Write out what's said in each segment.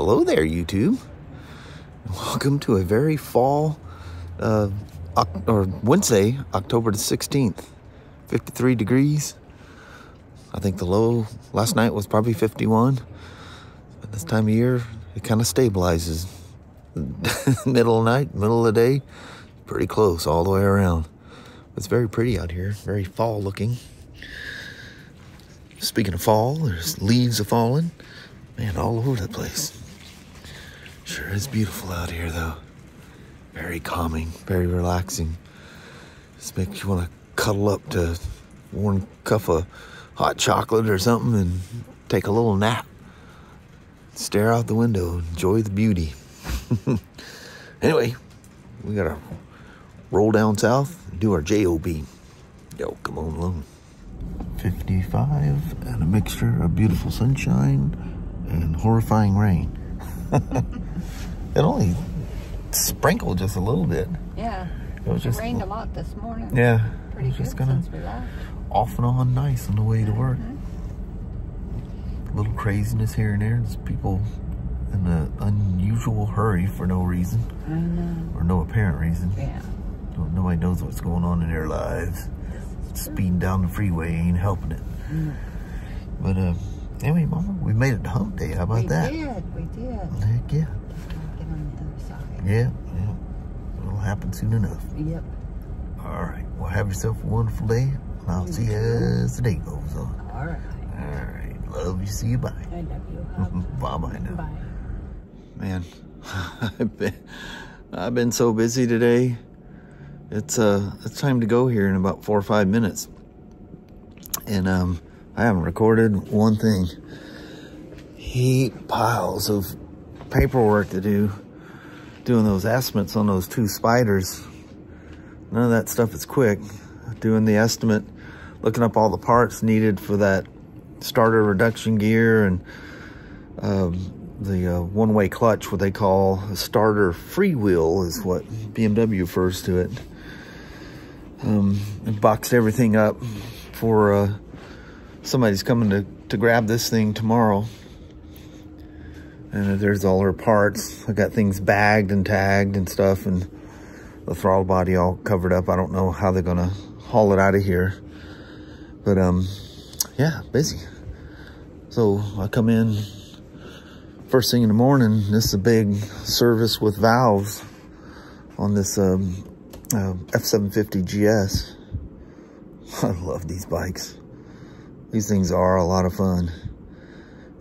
Hello there, YouTube. Welcome to a very fall, Wednesday, October the 16th. 53 degrees. I think the low last night was probably 51. But this time of year, it kind of stabilizes. Middle of the night, middle of the day, pretty close all the way around. It's very pretty out here, very fall looking. Speaking of fall, there's leaves are falling. Man, all over the place. Sure is beautiful out here, though. Very calming, very relaxing. Just makes you want to cuddle up to one cup of hot chocolate or something and take a little nap. Stare out the window, enjoy the beauty. Anyway, we gotta roll down south and do our J.O.B. Yo, come on along. 55 and a mixture of beautiful sunshine and horrifying rain. It only sprinkled just a little bit. Yeah, it was just rained a lot this morning. Yeah, pretty good just kind of since we left. Off and on nice on the way to work. A little craziness here and there. There's people in an unusual hurry for no reason. I know. Or no apparent reason. Yeah. Nobody knows what's going on in their lives. Speeding down the freeway ain't helping it. But anyway, Mama, we made it to hump day. How about that? We did. Heck yeah. Get on the other side. Yeah. It'll happen soon enough. Yep. All right. Well, have yourself a wonderful day. And I'll see you as the day goes on. All right. All right. Love you. See you. Bye. I love you. Bye-bye now. Bye. Man, I've been so busy today. It's time to go here in about 4 or 5 minutes. And I haven't recorded one thing. Heap piles of paperwork to do, doing those estimates on those 2 Spyders. None of that stuff is quick. Doing the estimate, looking up all the parts needed for that starter reduction gear and the one-way clutch, what they call a starter freewheel is what BMW refers to it. And boxed everything up for somebody's coming to grab this thing tomorrow. And there's all her parts. I got things bagged and tagged and stuff, and the throttle body all covered up. I don't know how they're gonna haul it out of here, but yeah, busy. So I come in first thing in the morning. This is a big service with valves on this F750GS. I love these bikes. These things are a lot of fun.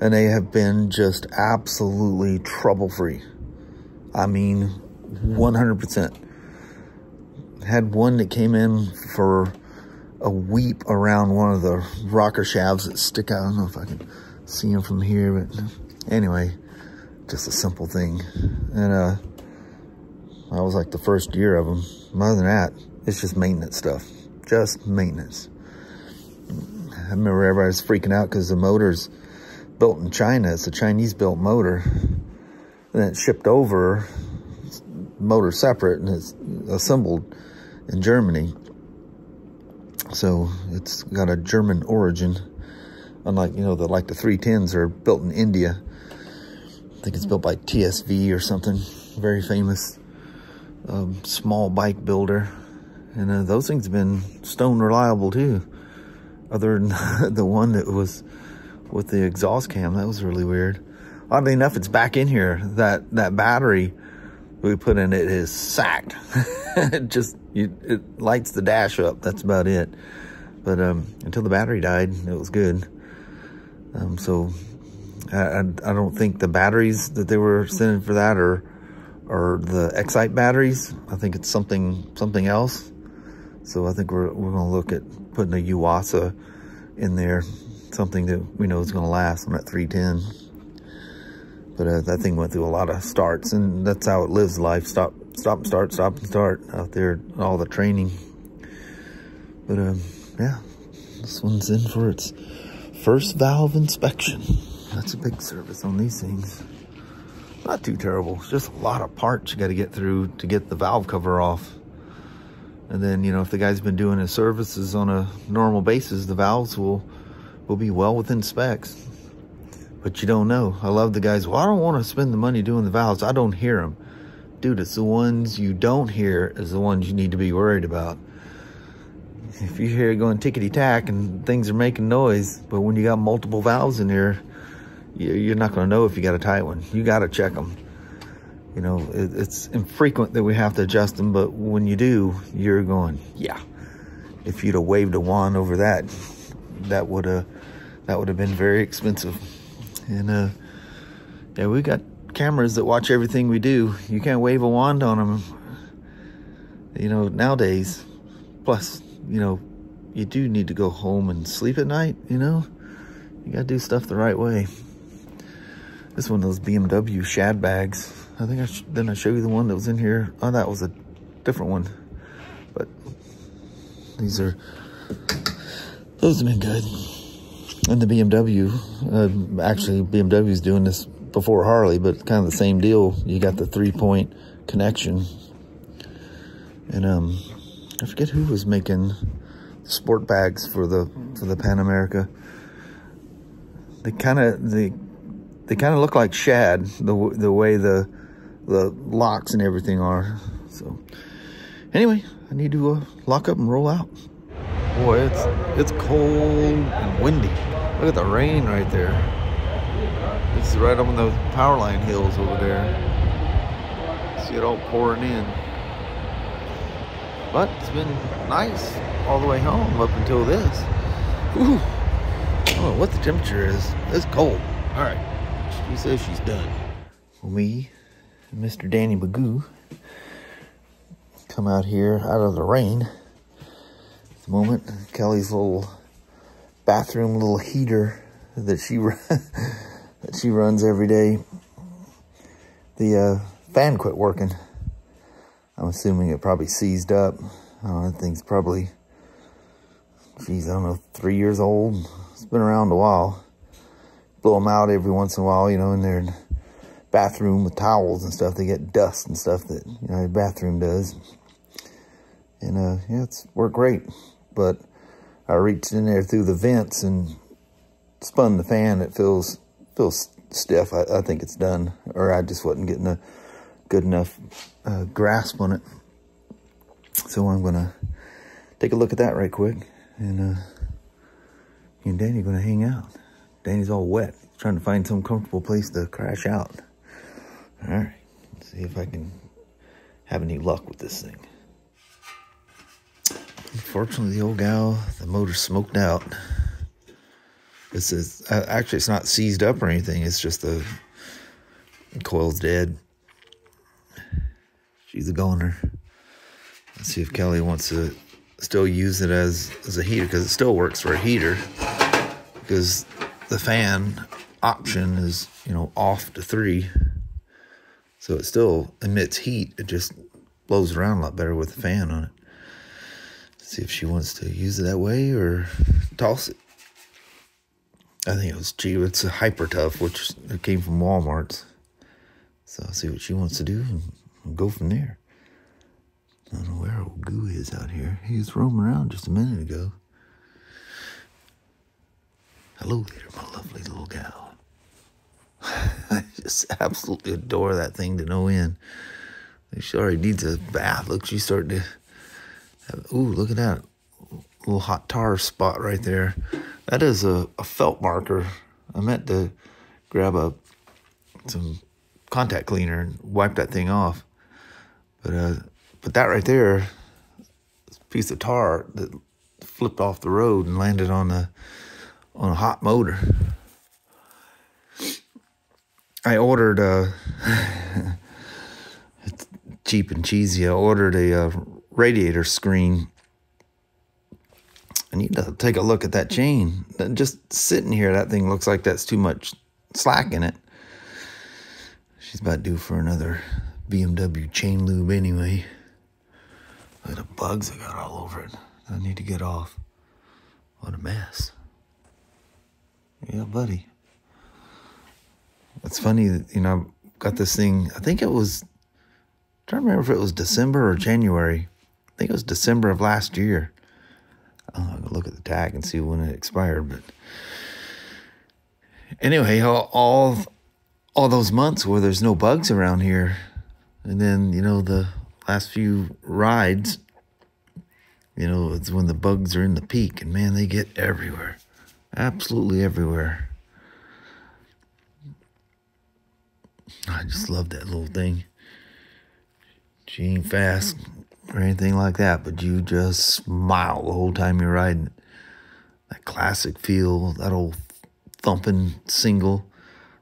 And they have been just absolutely trouble-free. I mean, 100%. Had one that came in for a weep around one of the rocker shafts that stick out. I don't know if I can see them from here, but anyway, just a simple thing. And I was like the first year of them. Other than that, it's just maintenance stuff. Just maintenance. I remember everybody was freaking out because the motor's built in China. It's a Chinese-built motor. And then it's shipped over, motor separate, and it's assembled in Germany. So it's got a German origin. Unlike, like the 310s are built in India. I think it's built by TSV or something. Very famous small bike builder. And those things have been stone reliable too. Other than the one that was with the exhaust cam. That was really weird. Oddly enough, it's back in here. That battery we put in it is sacked. It lights the dash up. That's about it. But until the battery died, it was good. So I don't think the batteries that they were sending for that are the Excite batteries. I think it's something else. So I think we're gonna look at putting a Yuasa in there, something that we know is gonna last on that 310. But that thing went through a lot of starts, and that's how it lives life. Stop and start out there, all the training. But yeah, this one's in for its first valve inspection. That's a big service on these things. Not too terrible. It's just a lot of parts you got to get through to get the valve cover off. And then, if the guy's been doing his services on a normal basis, the valves will be well within specs. but you don't know. I love the guys, well, I don't want to spend the money doing the valves. I don't hear them. Dude, it's the ones you don't hear is the ones you need to be worried about. If you hear it going tickety-tack and things are making noise, but when you got multiple valves in there, you're not going to know if you got a tight one. You got to check them. You know, it's infrequent that we have to adjust them, but when you do, you're going, yeah. If you'd have waved a wand over that, that would have been very expensive. And yeah, we got cameras that watch everything we do. You can't wave a wand on them, you know, nowadays. Plus, you know, you do need to go home and sleep at night, you know. You gotta do stuff the right way. This one of those BMW shad bags. I think then I show you the one that was in here. Oh, that was a different one. But those have been good. And the BMW, actually BMW's doing this before Harley, but kind of the same deal. You got the 3-point connection. And I forget who was making sport bags for the Pan America. They kind of look like shad, the way the locks and everything are. So anyway, I need to lock up and roll out. Boy, it's cold and windy. Look at the rain right there. This is right up on those power line hills over there. See it all pouring in. But it's been nice all the way home up until this. Ooh. I don't know what the temperature is. It's cold. All right. She says she's done. We, Mr. Danny Magoo, come out here out of the rain. At the moment, Kelly's little bathroom little heater that she runs every day. The fan quit working. I'm assuming it probably seized up. I don't know, that thing's probably, geez, I don't know, 3 years old. It's been around a while. Blow them out every once in a while, you know, in their bathroom with towels and stuff. They get dust and stuff that, you know, the bathroom does. And, yeah, it's worked great. But I reached in there through the vents and spun the fan. It feels stiff. I think it's done. Or I just wasn't getting a good enough grasp on it. So I'm going to take a look at that right quick. And me and Danny are going to hang out. Danny's all wet. He's trying to find some comfortable place to crash out. All right. Let's see if I can have any luck with this thing. Unfortunately, the old gal, the motor's smoked out. This is actually, it's not seized up or anything. It's just the coil's dead. She's a goner. Let's see if Kelly wants to still use it as a heater, because it still works for a heater. Because the fan option is, you know, off to 3. So it still emits heat. It just blows around a lot better with the fan on it. See if she wants to use it that way or toss it. I think it was cheap. It's a Hyper Tough, which it came from Walmart's. So I'll see what she wants to do and we'll go from there. I don't know where old Goo is out here. He was roaming around just a minute ago. Hello there, my lovely little gal. I just absolutely adore that thing to no end. She already needs a bath. Look, she's starting to have, ooh, look at that little hot tar spot right there. That is a felt marker. I meant to grab some contact cleaner and wipe that thing off. But that right there, this piece of tar that flipped off the road and landed on a hot motor. I ordered it's cheap and cheesy. I ordered a radiator screen. I need to take a look at that chain. Just sitting here, that thing looks like that's too much slack in it. She's about due for another BMW chain lube anyway. Look at the bugs I got all over it. I need to get off. What a mess. Yeah, buddy. It's funny that, you know, I got this thing, I think it was, I'm trying to remember if it was December or January. I think it was December of last year. I'm going to look at the tag and see when it expired, but anyway, all those months where there's no bugs around here, and then, you know, the last few rides, you know, it's when the bugs are in the peak, and man, they get everywhere. Absolutely everywhere. I just love that little thing. She ain't fast or anything like that, but you just smile the whole time you're riding it. That classic feel, that old thumping single,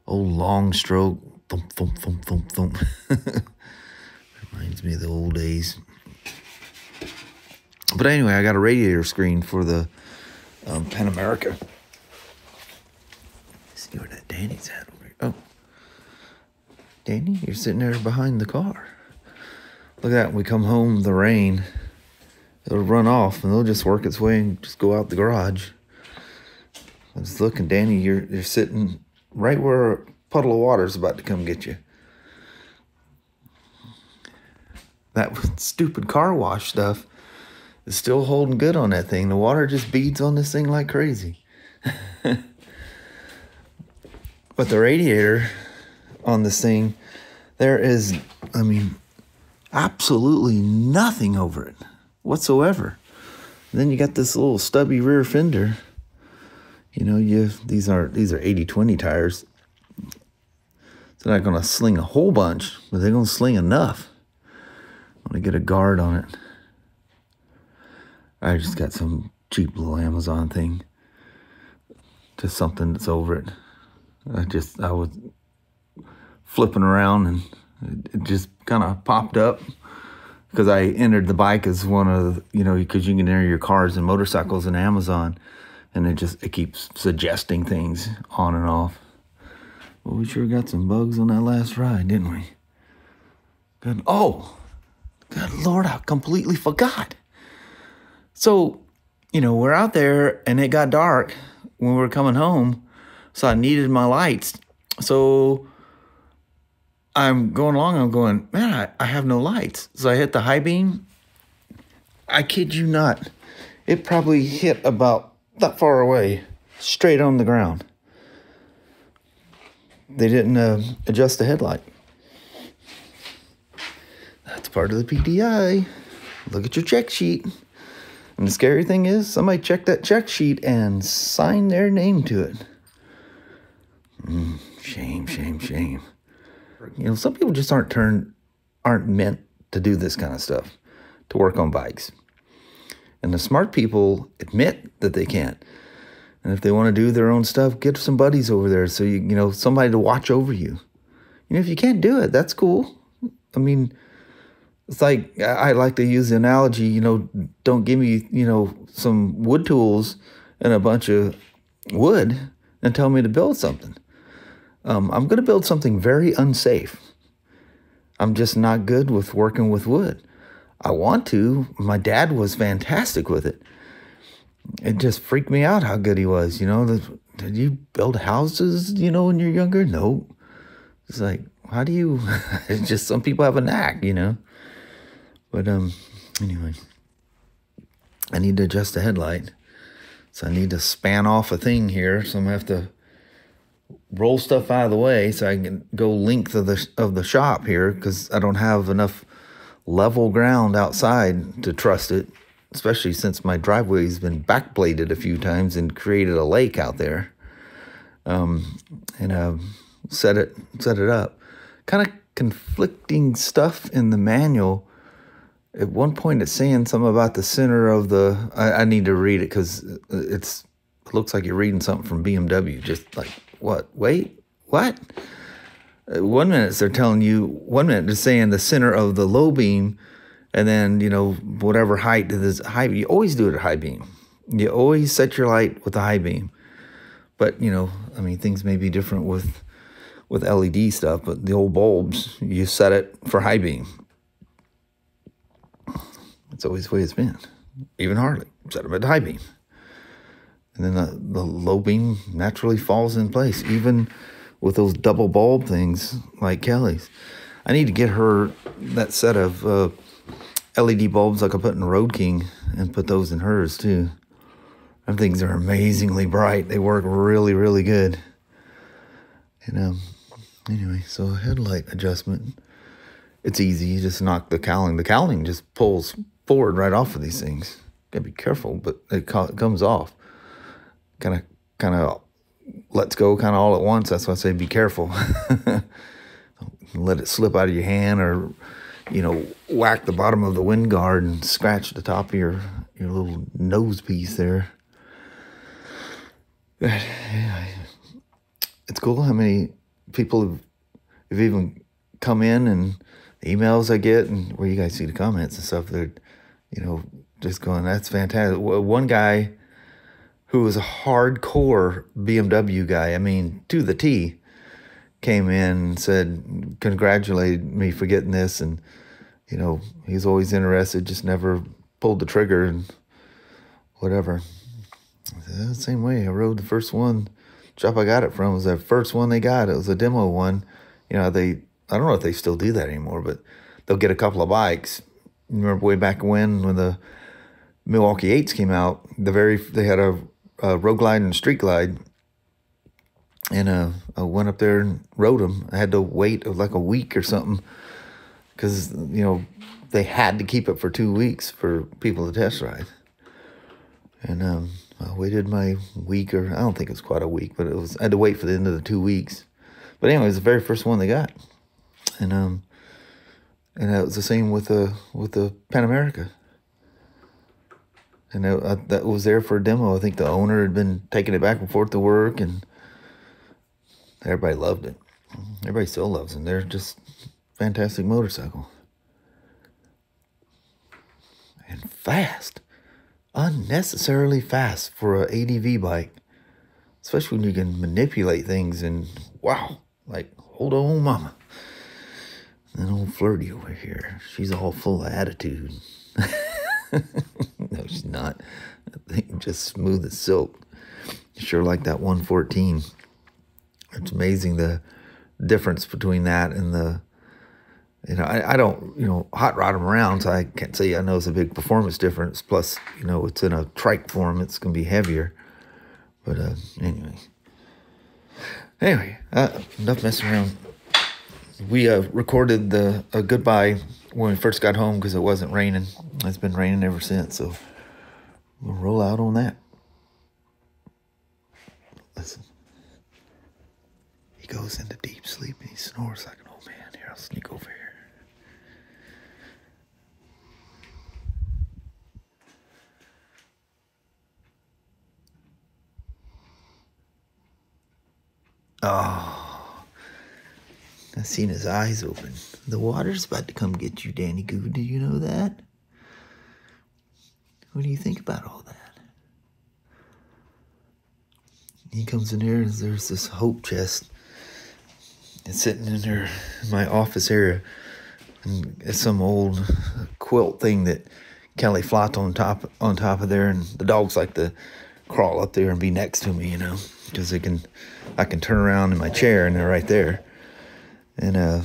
old long stroke, thump, thump, thump, thump, thump. Reminds me of the old days. But anyway, I got a radiator screen for the Pan America. Let's see where that Danny's at over here. Oh, Danny, you're sitting there behind the car. Look at that. When we come home, the rain, it'll run off and it'll just work its way and just go out the garage. I was looking, Danny, you're sitting right where a puddle of water is about to come get you. That stupid car wash stuff is still holding good on that thing. The water just beads on this thing like crazy. But the radiator on this thing, there is, I mean, absolutely nothing over it whatsoever. And then you got this little stubby rear fender. You know, these are 80/20 tires. So they're not going to sling a whole bunch, but they're going to sling enough. I'm going to get a guard on it. I just got some cheap little Amazon thing. Just something that's over it. I was flipping around and it just kind of popped up because I entered the bike as one of the, you know, because you can enter your cars and motorcycles in Amazon, and it keeps suggesting things on and off. Well, we sure got some bugs on that last ride, didn't we? Good. Oh, good Lord, I completely forgot. So, you know, we're out there and it got dark when we were coming home, so I needed my lights. So I'm going along, I'm going, man, I have no lights. So I hit the high beam. I kid you not. It probably hit about that far away, straight on the ground. They didn't adjust the headlight. That's part of the PDI. Look at your check sheet. And the scary thing is, somebody checked that check sheet and signed their name to it. Shame, shame, shame. You know, some people just aren't meant to do this kind of stuff, to work on bikes. And the smart people admit that they can't. And if they want to do their own stuff, get some buddies over there so you know, somebody to watch over you. You know, if you can't do it, that's cool. I mean, it's like, I like to use the analogy, you know, don't give me, you know, some wood tools and a bunch of wood and tell me to build something. I'm going to build something very unsafe. I'm just not good with working with wood. I want to. My dad was fantastic with it. It just freaked me out how good he was, you know. Did you build houses, you know, when you're younger? No. It's like, how do you... It's just some people have a knack, you know. But anyway, I need to adjust the headlight. So I need to span off a thing here. So I'm going to have to roll stuff out of the way so I can go length of the shop here, because I don't have enough level ground outside to trust it, especially since my driveway's been backbladed a few times and created a lake out there. Set it up. Kind of conflicting stuff in the manual. At one point, it's saying something about the center of the... I need to read it because it looks like you're reading something from BMW. Just like, what? Wait, what? 1 minute they're telling you... 1 minute they're saying the center of the low beam, and then, you know, whatever height it is high. You always do it at high beam. You always set your light with the high beam. But, you know, I mean, things may be different with LED stuff, but the old bulbs, you set it for high beam. It's always the way it's been. Even Harley, set them at high beam. And then the low beam naturally falls in place, even with those double bulb things like Kelly's. I need to get her that set of LED bulbs like I put in Road King and put those in hers too. Them things are amazingly bright. They work really, really good. And anyway, so headlight adjustment. It's easy. You just knock the cowling. The cowling just pulls forward right off of these things. Gotta be careful, but it comes off. Kind of lets go kind of all at once. That's why I say be careful. Don't let it slip out of your hand, or whack the bottom of the wind guard and scratch the top of your little nose piece there. It's cool how many people have even come in, and the emails I get, and where you guys see the comments and stuff, they're just going, that's fantastic. One guy who was a hardcore BMW guy, I mean, to the T, came in and said, congratulated me for getting this, and he's always interested, just never pulled the trigger and whatever. The same way I rode the first one. Shop I got it from was the first one they got. It was a demo one. I don't know if they still do that anymore, but they'll get a couple of bikes. You remember way back when the Milwaukee 8s came out, they had a Road Glide and a Street Glide, and I went up there and rode them. I had to wait like a week or something because they had to keep it for 2 weeks for people to test ride. And I waited my week, or I don't think it was quite a week, but I had to wait for the end of the 2 weeks. But anyway, it was the very first one they got, and it was the same with the Pan America. And that was there for a demo. I think the owner had been taking it back and forth to work, and everybody loved it. Everybody still loves them. They're just fantastic motorcycle. And fast. Unnecessarily fast for an ADV bike. Especially when you can manipulate things and, wow, like, hold on, mama. And old Flirty over here, she's all full of attitude. No, she's not. I think just smooth as silk. Sure like that 114. It's amazing the difference between that and the, I don't, hot rod them around, so I can't say I know it's a big performance difference. Plus, it's in a trike form, it's going to be heavier. But anyway, enough messing around. We recorded a goodbye when we first got home because it wasn't raining. It's been raining ever since, so we'll roll out on that. Listen. He goes into deep sleep and he snores like an old man. Here, I'll sneak over here. Oh, I seen his eyes open. The water's about to come get you, Danny Goo. Do you know that? What do you think about all that? He comes in here and there's this hope chest. It's sitting in there in my office area. And it's some old quilt thing that Kelly flopped on top of there, and the dogs like to crawl up there and be next to me, because I can turn around in my chair and they're right there. And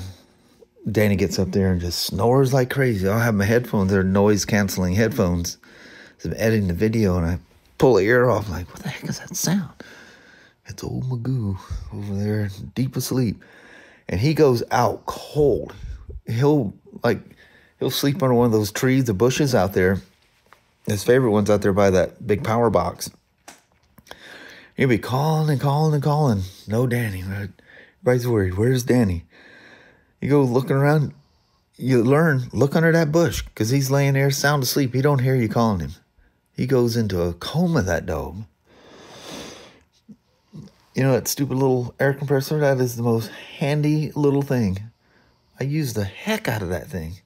Danny gets up there and just snores like crazy. I'll have my headphones, they're noise canceling headphones. So I'm editing the video and I pull the ear off, like, what the heck is that sound? It's old Magoo over there, deep asleep. And he goes out cold. He'll sleep under one of those trees, the bushes out there. His favorite one's out there by that big power box. He'll be calling and calling and calling. No Danny. Everybody's worried. Where's Danny? You go looking around. You look under that bush, because he's laying there sound asleep. He don't hear you calling him. He goes into a coma, that dog. That stupid little air compressor, that is the most handy little thing. I use the heck out of that thing.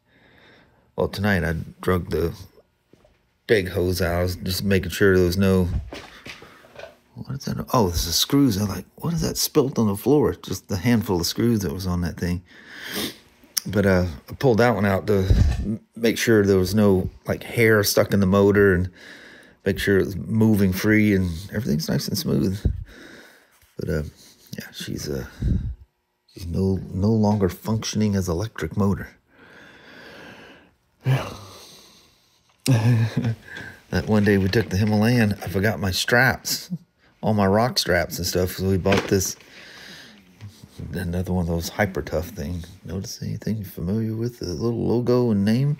Well, tonight I drug the big hose out. I was just making sure there was no... What is that? Oh, this is screws. I'm like, what is that spilt on the floor? Just the handful of screws that was on that thing. But I pulled that one out to make sure there was no hair stuck in the motor, and make sure it was moving free and everything's nice and smooth. But yeah, she's no longer functioning as electric motor. That one day we took the Himalayan, I forgot my straps, all my rock straps and stuff. So we bought this another one of those hyper tough things. Notice anything familiar with the little logo and name?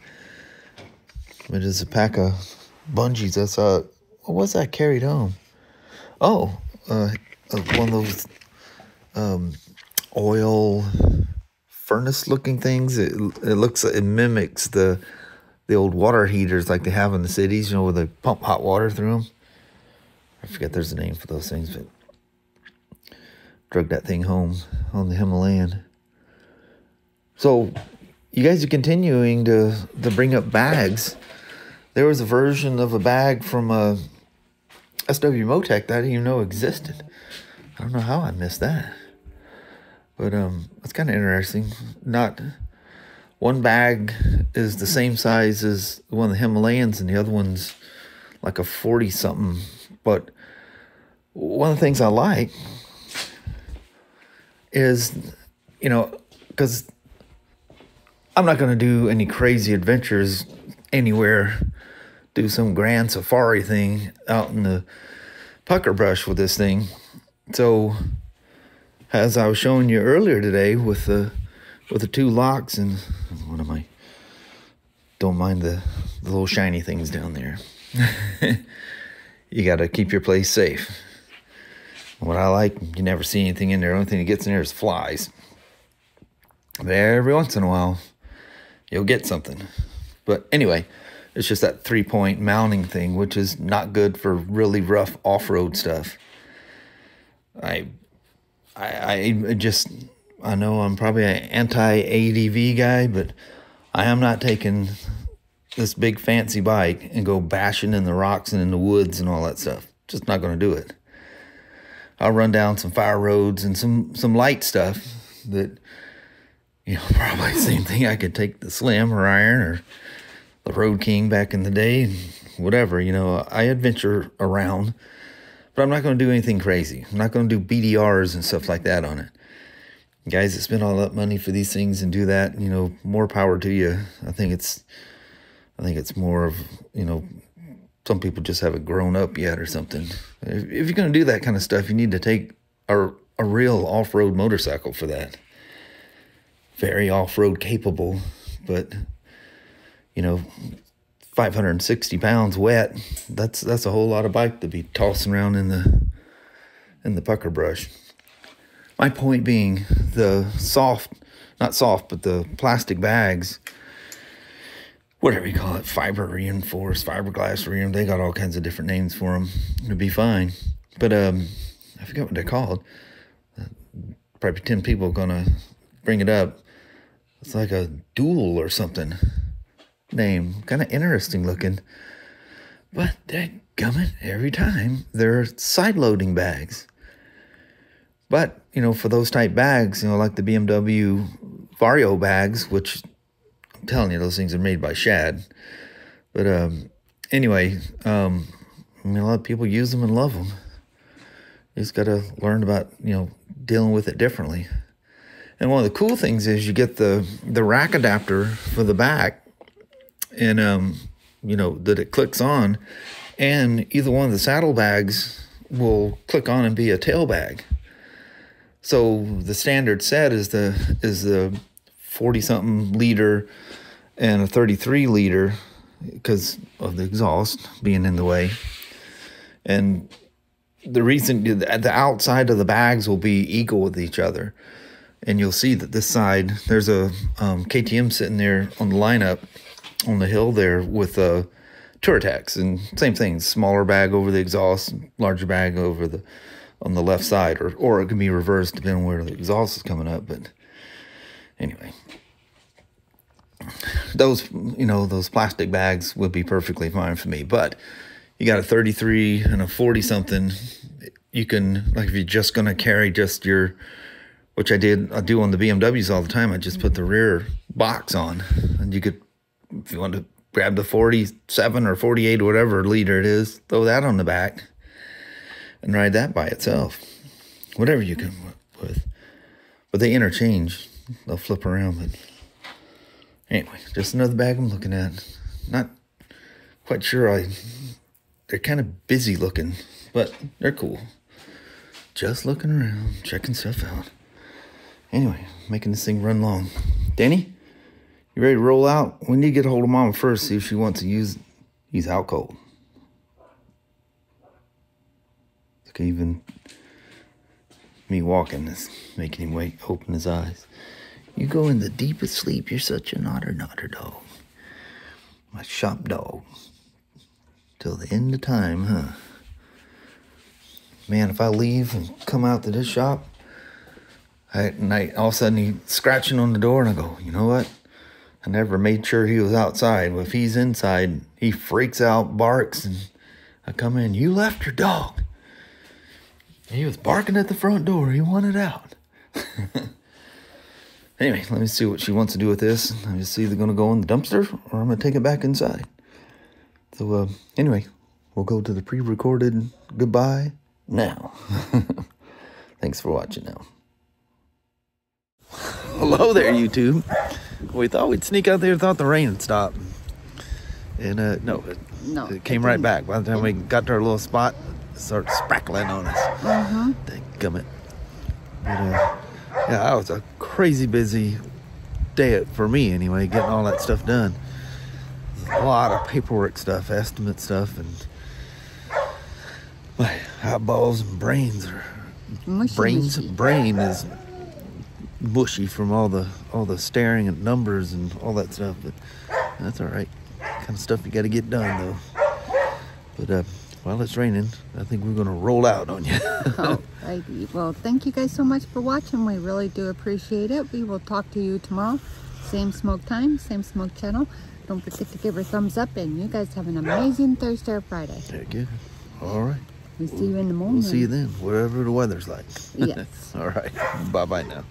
It is a pack of bungees. That's what was that carried home? Oh, one of those oil furnace looking things. It mimics the old water heaters like they have in the cities, you know, where they pump hot water through them. I forget there's a name for those things, but drug that thing home on the Himalayan. So you guys are continuing to bring up bags. There was a version of a bag from SW Motec that I didn't even know existed. I don't know how I missed that. But it's kind of interesting. Not one bag is the same size as one of the Himalayans, and the other one's like a 40-something. But one of the things I like is, you know, because I'm not going to do any crazy adventures anywhere, do some grand safari thing out in the pucker brush with this thing. So as I was showing you earlier today with the two locks, and what am I? Don't mind the little shiny things down there. You got to keep your place safe. What I like, you never see anything in there. The only thing that gets in there is flies. But every once in a while, you'll get something. But anyway, it's just that 3-point mounting thing, which is not good for really rough off-road stuff. I know I'm probably an anti-ADV guy, but I am not taking this big fancy bike and go bashing in the rocks and in the woods and all that stuff. Just not going to do it. I'll run down some fire roads and some light stuff that, you know, probably the same thing. I could take the Slim or Iron or the Road King back in the day, whatever. You know, I adventure around, but I'm not going to do anything crazy. I'm not going to do BDRs and stuff like that on it. Guys that spend all that money for these things and do that, you know, more power to you. I think it's more of, you know, some people just haven't grown up yet or something. If you're going to do that kind of stuff, you need to take a real off-road motorcycle for that. Very off-road capable, but, you know, 560 pounds wet, that's a whole lot of bike to be tossing around in the pucker brush. My point being, the not soft, but the plastic bags, whatever you call it, fiber reinforced, fiberglass reinforced, they got all kinds of different names for them. It'll be fine. But I forget what they're called. Probably 10 people are gonna bring it up. It's like a Dual or something name, kind of interesting looking. But dadgummit, every time they're side loading bags. But, you know, for those type bags, you know, like the BMW Vario bags, which I'm telling you, those things are made by Shad. But anyway, I mean, a lot of people use them and love them. You just got to learn about, you know, dealing with it differently. And one of the cool things is you get the rack adapter for the back, and you know, that it clicks on, and either one of the saddlebags will click on and be a tail bag. So the standard set is the 40-something liter and a 33 liter because of the exhaust being in the way. And the reason the outside of the bags will be equal with each other. And you'll see that this side, there's a KTM sitting there on the lineup on the hill there with Touratechs, and same thing, smaller bag over the exhaust, larger bag over on the left side, or it can be reversed depending on where the exhaust is coming up. But anyway, those, you know, those plastic bags would be perfectly fine for me. But you got a 33 and a 40 something, you can, like, if you're just going to carry just your, which I do on the BMWs all the time, I just put the rear box on, and you could, if you want to grab the 47 or 48 or whatever liter it is, throw that on the back and ride that by itself. Whatever you come up with. But they interchange. They'll flip around. But anyway, just another bag I'm looking at. Not quite sure. They're kind of busy looking, but they're cool. Just looking around, checking stuff out. Anyway, making this thing run long. Danny, you ready to roll out? We need to get a hold of Mama first, see if she wants to use out cold. Look, even me walking is making him wait, open his eyes. You go in the deepest sleep. You're such an otter dog. My shop dog. Till the end of time, huh? Man, if I leave and come out to this shop, at night, all of a sudden he's scratching on the door, and I go, you know what? I never made sure he was outside. Well, if he's inside, he freaks out, barks, and I come in, you left your dog. He was barking at the front door. He wanted out. Anyway, let me see what she wants to do with this. I'm just either going to go in the dumpster or I'm going to take it back inside. So, anyway, we'll go to the pre-recorded goodbye now. Thanks for watching now. Hello there, YouTube. We thought we'd sneak out there, thought the rain had stopped. And, no, it came right back. By the time we got to our little spot, it started sprackling on us. Dadgummit. But, yeah, that was a crazy busy day for me anyway, getting all that stuff done. A lot of paperwork stuff, estimate stuff, and my eyeballs and brains are brain is mushy from all the staring at numbers and all that stuff, but that's all right. Kind of stuff you got to get done though. But while it's raining, I think we're gonna roll out on you. Alrighty. Well, thank you guys so much for watching. We really do appreciate it. We will talk to you tomorrow. Same smoke time, same smoke channel. Don't forget to give her a thumbs up, and you guys have an amazing Thursday or Friday. Very good. All right. We'll see you in the morning. We'll see you then, wherever the weather's like. Yes. All right. Bye-bye now.